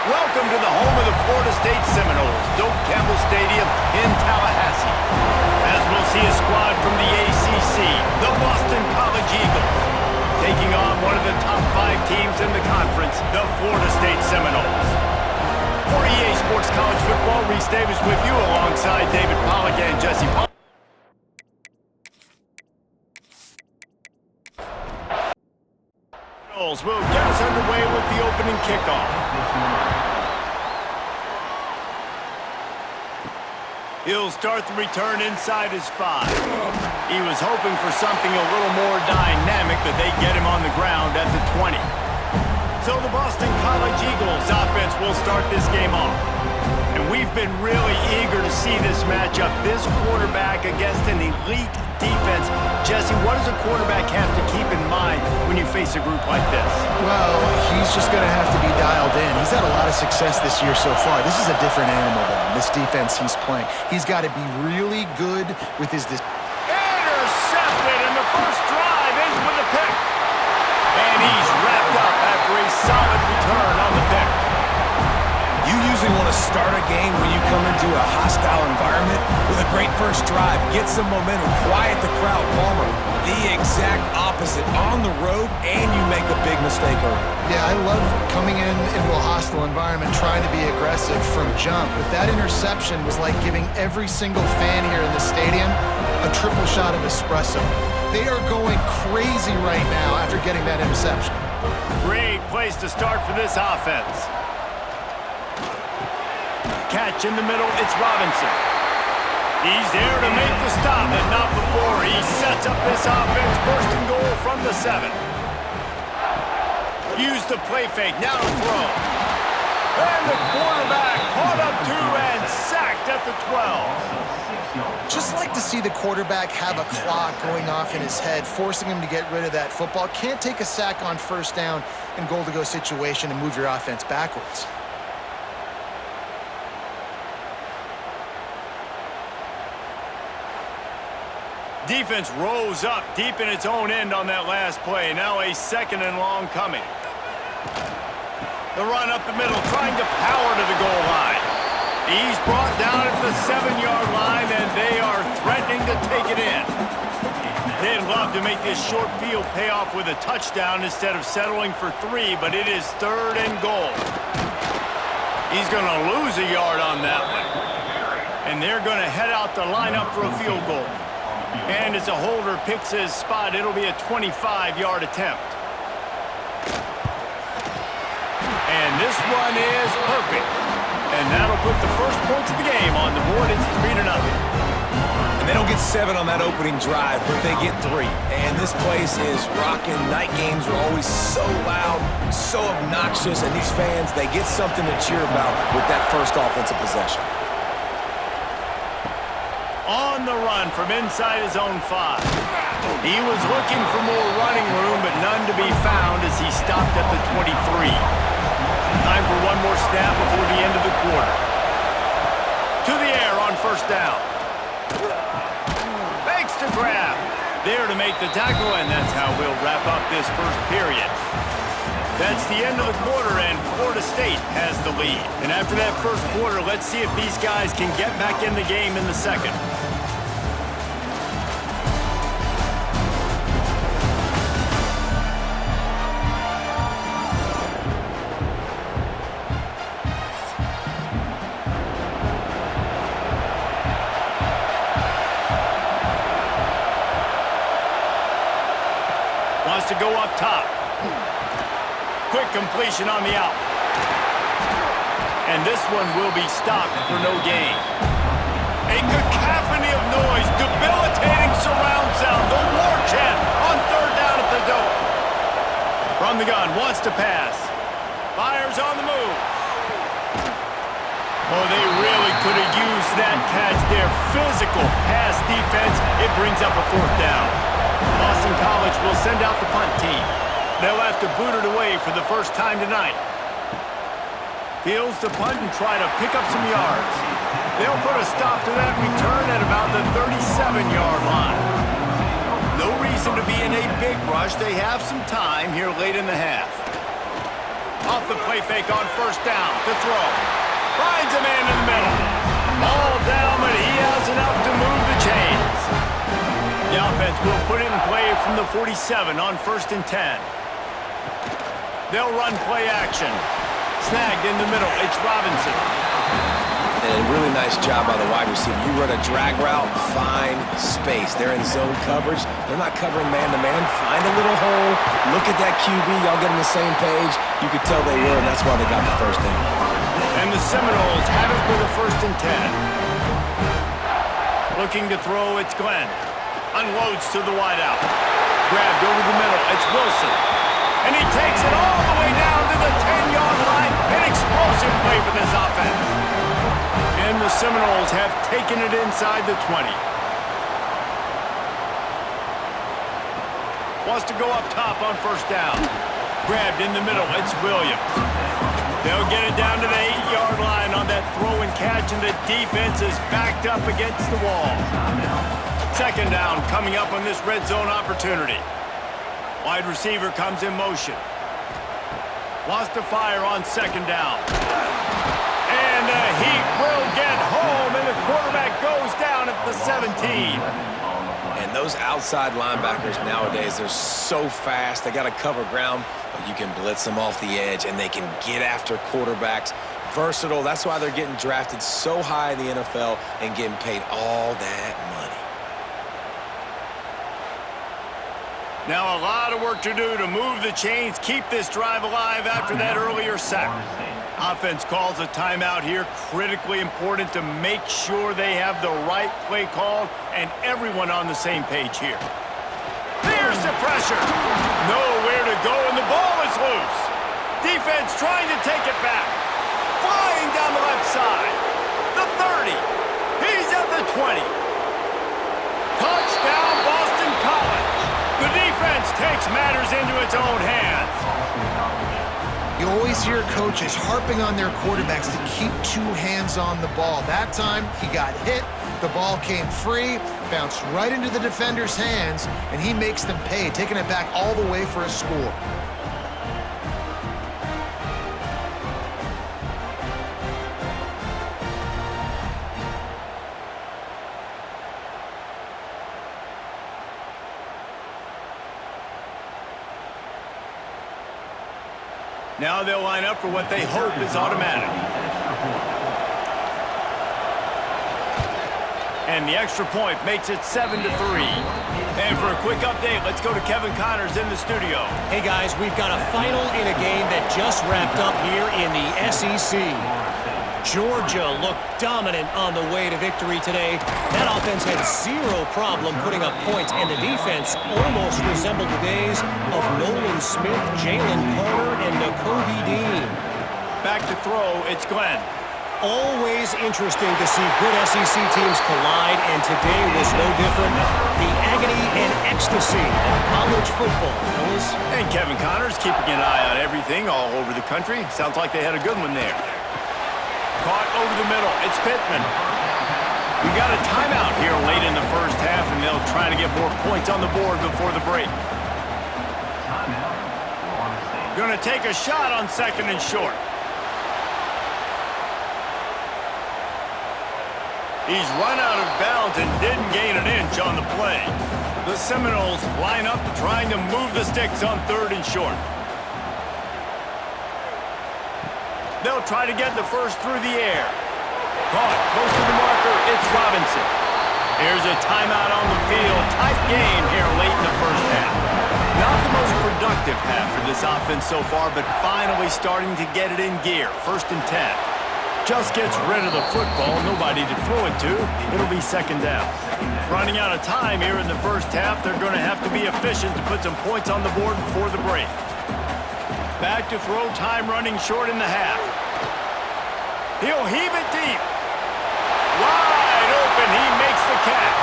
Welcome to the home of the Florida State Seminoles, Doak Campbell Stadium in Tallahassee. As we'll see a squad from the ACC, the Boston College Eagles, taking on one of the top 5 teams in the conference, the Florida State Seminoles. For EA Sports College Football, Reese Davis with you alongside David Pollack and Jesse Pollack. Will get us underway with the opening kickoff. He'll start the return inside his 5. He was hoping for something a little more dynamic, but they get him on the ground at the 20. So the Boston College Eagles offense will start this game off. And we've been really eager to see this matchup. This quarterback against an elite defense. Jesse, what does a quarterback have to keep in mind when you face a group like this? Well, he's just going to have to be dialed in. He's had a lot of success this year so far. This is a different animal, though, this defense he's playing. He's got to be really good with his... Intercepted, and the first drive ends with a pick. And he's wrapped up after a solid return on the pick. You usually want to start a game when you come into a hostile environment with a great first drive, get some momentum, quiet the crowd. Palmer, the exact opposite. On the road, and you make a big mistake early. Yeah, I love coming into a hostile environment, trying to be aggressive from jump. But that interception was like giving every single fan here in the stadium a triple shot of espresso. They are going crazy right now after getting that interception. Great place to start for this offense. Catch in the middle, it's Robinson. He's there to make the stop, and not before. He sets up this offense, first and goal from the 7. Use the play fake, now to throw. And the quarterback caught up 2 and sacked at the 12. Just like to see the quarterback have a clock going off in his head, forcing him to get rid of that football. Can't take a sack on first down in goal-to-go situation and move your offense backwards. Defense rose up deep in its own end on that last play. Now a 2nd and long coming. The run up the middle, trying to power to the goal line. He's brought down at the 7-yard line, and they are threatening to take it in. They'd love to make this short field pay off with a touchdown instead of settling for 3, but it is 3rd and goal. He's going to lose a yard on that one. And they're going to head out to line up for a field goal. And as a holder picks his spot, it'll be a 25-yard attempt. And this one is perfect. And that'll put the first points of the game on the board. It's 3-0. And they don't get 7 on that opening drive, but they get 3. And this place is rocking. Night games are always so loud, so obnoxious, and these fans, they get something to cheer about with that first offensive possession. On the run from inside his own 5. He was looking for more running room, but none to be found as he stopped at the 23. Time for one more snap before the end of the quarter. To the air on first down. Makes the grab. There to make the tackle, and that's how we'll wrap up this first period. That's the end of the quarter, and Florida State has the lead. And after that first quarter, let's see if these guys can get back in the game in the second. Wants to go up top. Quick completion on the out. And this one will be stopped for no gain. A cacophony of noise, debilitating surround sound, the war chant on 3rd down at the Doak. From the gun, wants to pass. Fires on the move. Oh, they really could have used that catch there. Physical pass defense. It brings up a 4th down. Boston College will send out the punt team. They'll have to boot it away for the first time tonight. Fields the punt and try to pick up some yards. They'll put a stop to that return at about the 37-yard line. No reason to be in a big rush. They have some time here late in the half. Off the play fake on first down to throw. Finds a man in the middle. All down, but he has enough to move the chains. The offense will put it in play from the 47 on 1st and 10. They'll run play action. Snagged in the middle. It's Robinson. And a really nice job by the wide receiver. You run a drag route, find space. They're in zone coverage. They're not covering man-to-man. Find a little hole. Look at that QB. Y'all get on the same page. You could tell they were, and that's why they got the first down. And the Seminoles have it with a 1st and 10. Looking to throw, it's Glenn. Unloads to the wideout. Grabbed over the middle. It's Wilson. And he takes it all the way down to the 10-yard line. An explosive play for this offense. And the Seminoles have taken it inside the 20. Wants to go up top on 1st down. Grabbed in the middle. It's Williams. They'll get it down to the 8-yard line on that throw and catch, and the defense is backed up against the wall. 2nd down coming up on this red zone opportunity. Wide receiver comes in motion. Wants to fire on 2nd down. And the Heat will get home, and the quarterback goes down at the 17. And those outside linebackers nowadays, they're so fast. They got to cover ground, but you can blitz them off the edge, and they can get after quarterbacks. Versatile. That's why they're getting drafted so high in the NFL and getting paid all that money. Now a lot of work to do to move the chains, keep this drive alive after that earlier sack. Offense calls a timeout here, critically important to make sure they have the right play called and everyone on the same page here. Here's the pressure. Nowhere to go, and the ball is loose. Defense trying to take it back. Flying down the left side. The 30. He's at the 20. Touchdown, Boston College. The defense takes matters into its own hands. You always hear coaches harping on their quarterbacks to keep 2 hands on the ball. That time, he got hit, the ball came free, bounced right into the defender's hands, and he makes them pay, taking it back all the way for a score. Now they'll line up for what they hope is automatic. And the extra point makes it 7-3. And for a quick update, let's go to Kevin Connors in the studio. Hey guys, we've got a final in a game that just wrapped up here in the SEC. Georgia looked dominant on the way to victory today. That offense had 0 problem putting up points, and the defense almost resembled the days of Nolan Smith, Jalen Carter, and Nakobe Dean. Back to throw, it's Glenn. Always interesting to see good SEC teams collide, and today was no different. The agony and ecstasy of college football, fellas. And Kevin Connors keeping an eye on everything all over the country. Sounds like they had a good one there. Caught over the middle. It's Pittman. We got a timeout here late in the first half, and they'll try to get more points on the board before the break. Going to take a shot on 2nd and short. He's run out of bounds and didn't gain an inch on the play. The Seminoles line up trying to move the sticks on 3rd and short. They'll try to get the first through the air. Caught close to the marker, it's Robinson. Here's a timeout on the field. Tight game here late in the first half. Not the most productive half for this offense so far, but finally starting to get it in gear. 1st and 10. Just gets rid of the football, nobody to throw it to. It'll be 2nd down. Running out of time here in the first half, they're going to have to be efficient to put some points on the board before the break. Back to throw, time running short in the half. He'll heave it deep. Wide open, he makes the catch.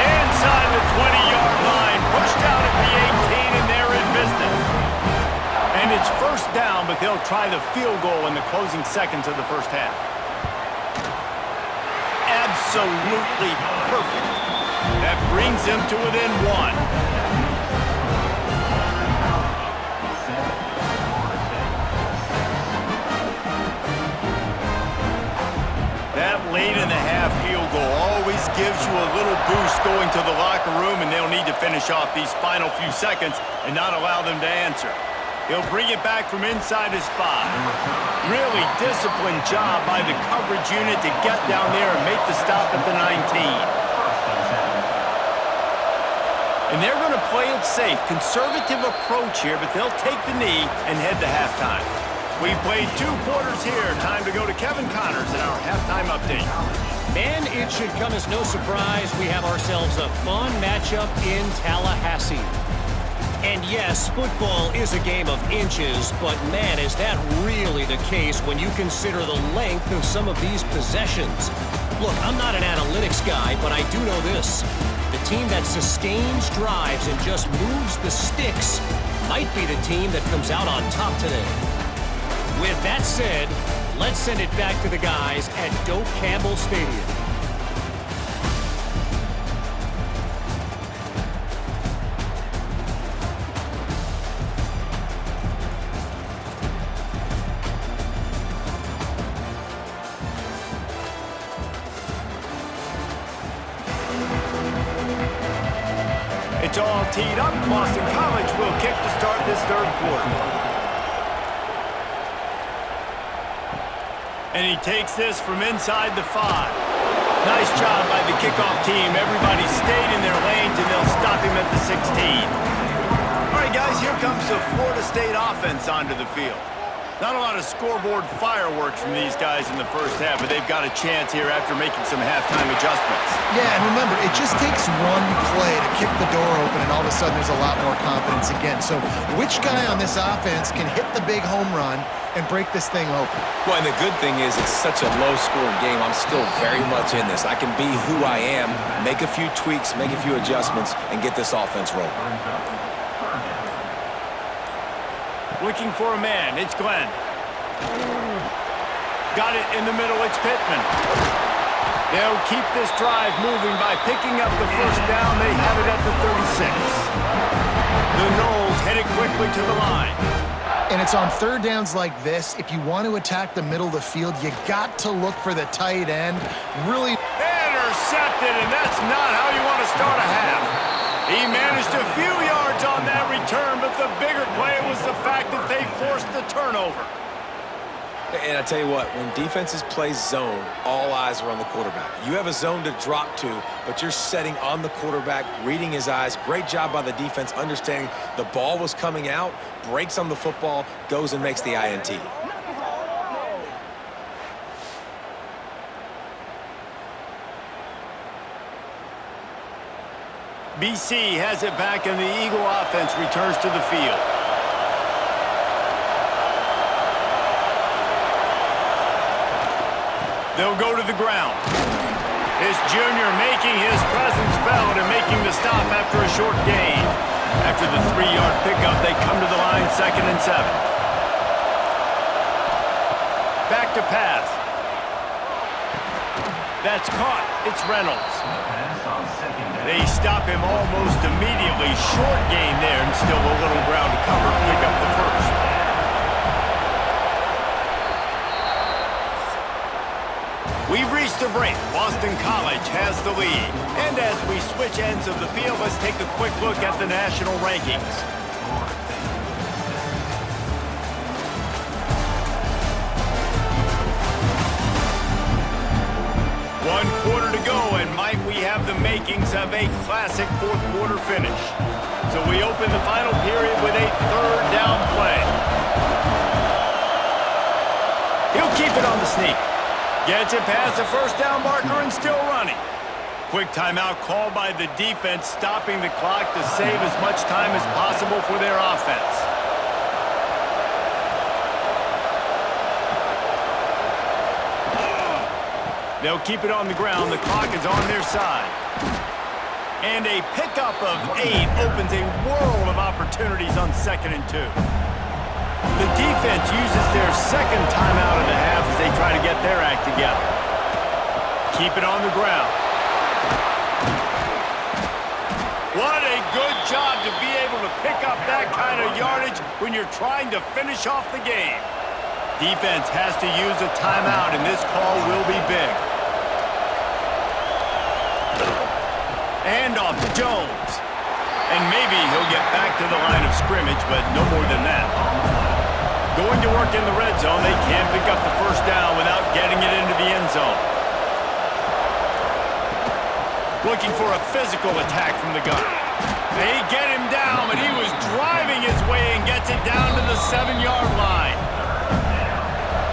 Inside the 20-yard line, pushed out at the 18, and they're in business. And it's 1st down, but they'll try the field goal in the closing seconds of the first half. Absolutely perfect. That brings them to within 1. late in the half field goal always gives you a little boost going to the locker room, and they'll need to finish off these final few seconds and not allow them to answer. He'll bring it back from inside his 5. Really disciplined job by the coverage unit to get down there and make the stop at the 19. And they're going to play it safe. Conservative approach here, but they'll take the knee and head to halftime. We've played 2 quarters here. Time to go to Kevin Connors in our halftime update. Man, it should come as no surprise we have ourselves a fun matchup in Tallahassee. And yes, football is a game of inches, but man, is that really the case when you consider the length of some of these possessions. Look, I'm not an analytics guy, but I do know this. The team that sustains drives and just moves the sticks might be the team that comes out on top today. With that said, let's send it back to the guys at Doak Campbell Stadium. It's all teed up. Boston College will kick to start this 3rd quarter. And he takes this from inside the 5. Nice job by the kickoff team. Everybody stayed in their lanes, and they'll stop him at the 16. All right, guys, here comes the Florida State offense onto the field. Not a lot of scoreboard fireworks from these guys in the first half, but they've got a chance here after making some halftime adjustments. Yeah, and remember, it just takes one play to kick the door open, and all of a sudden there's a lot more confidence again. So which guy on this offense can hit the big home run and break this thing open? Well, and the good thing is it's such a low-scoring game. I'm still very much in this. I can be who I am, make a few tweaks, make a few adjustments, and get this offense rolling. Looking for a man. It's Glenn. Got it in the middle. It's Pittman. They'll keep this drive moving by picking up the first down. They have it at the 36. The Noles headed quickly to the line. And it's on 3rd downs like this. If you want to attack the middle of the field, you got to look for the tight end. Really intercepted, and that's not how you want to start a half. He managed a few yards on that return, but the bigger play was the fact that they forced the turnover. And I tell you what, when defenses play zone, all eyes are on the quarterback. You have a zone to drop to, but you're setting on the quarterback, reading his eyes. Great job by the defense, understanding the ball was coming out, breaks on the football, goes and makes the INT. BC has it back, and the Eagle offense returns to the field. They'll go to the ground. This junior making his presence felt and making the stop after a short gain. After the 3-yard pickup, they come to the line 2nd and 7. Back to pass. That's caught. It's Reynolds. They stop him almost immediately. Short gain there, and still a little ground to cover. Pick up the first. We've reached the break. Boston College has the lead. And as we switch ends of the field, let's take a quick look at the national rankings. One quarter to go, and might we have the makings of a classic 4th quarter finish. So we open the final period with a 3rd down play. He'll keep it on the sneak. Gets it past the first down marker and still running. Quick timeout called by the defense, stopping the clock to save as much time as possible for their offense. They'll keep it on the ground. The clock is on their side. And a pickup of 8 opens a world of opportunities on 2nd and 2. The defense uses their 2nd timeout of the half as they try to get their act together. Keep it on the ground. What a good job to be able to pick up that kind of yardage when you're trying to finish off the game. Defense has to use a timeout, and this call will be big. And off to Jones. And maybe he'll get back to the line of scrimmage, but no more than that. Going to work in the red zone, they can't pick up the first down without getting it into the end zone. Looking for a physical attack from the gun. They get him down, but he was driving his way and gets it down to the 7-yard line.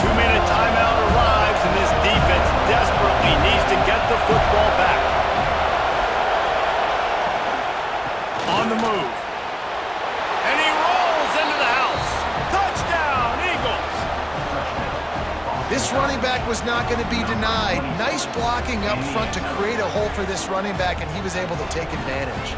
2-minute timeout arrives, and this defense desperately needs to get the football back. On the move. And he rolls into the house. Touchdown, Eagles! This running back was not going to be denied. Nice blocking up front to create a hole for this running back, and he was able to take advantage.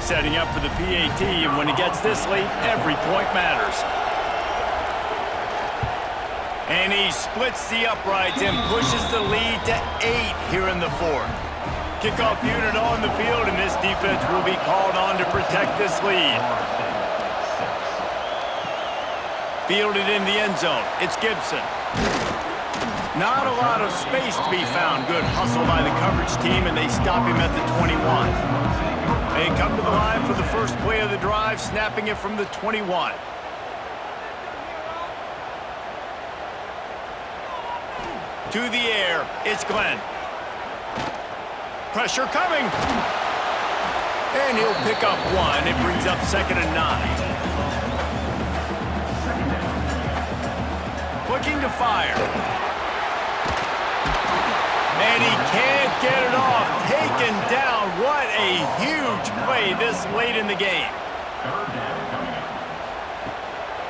Setting up for the PAT, and when he gets this late, every point matters. And he splits the uprights and pushes the lead to 8 here in the fourth. Kickoff unit on the field, and this defense will be called on to protect this lead. Fielded in the end zone. It's Gibson. Not a lot of space to be found. Good hustle by the coverage team, and they stop him at the 21. They come to the line for the first play of the drive, snapping it from the 21. To the air, it's Glenn. Pressure coming. And he'll pick up 1. It brings up 2nd and 9. Looking to fire. And he can't get it off. Taken down. What a huge play this late in the game.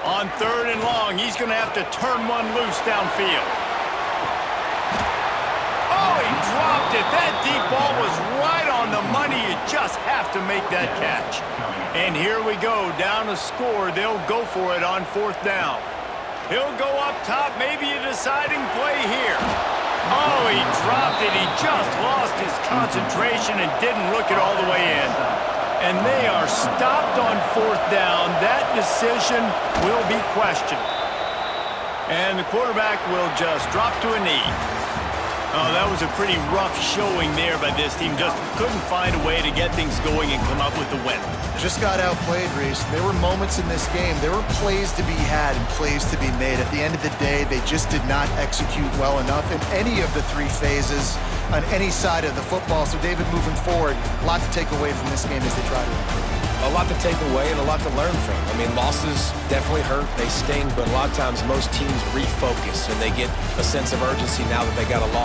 On 3rd and long, he's going to have to turn one loose downfield. Oh, he dropped it. That deep ball was right on the money. You just have to make that catch. And here we go. Down a score. They'll go for it on 4th down. He'll go up top. Maybe a deciding play here. Oh, he dropped it. He just lost his concentration and didn't look it all the way in. And they are stopped on 4th down. That decision will be questioned. And the quarterback will just drop to a knee. Oh, that was a pretty rough showing there by this team. Just couldn't find a way to get things going and come up with the win. Just got outplayed, Reese. There were moments in this game. There were plays to be had and plays to be made. At the end of the day, they just did not execute well enough in any of the 3 phases on any side of the football. So, David, moving forward, a lot to take away from this game as they try to improve. A lot to take away and a lot to learn from. I mean, losses definitely hurt. They sting, but a lot of times most teams refocus and they get a sense of urgency now that they got a loss.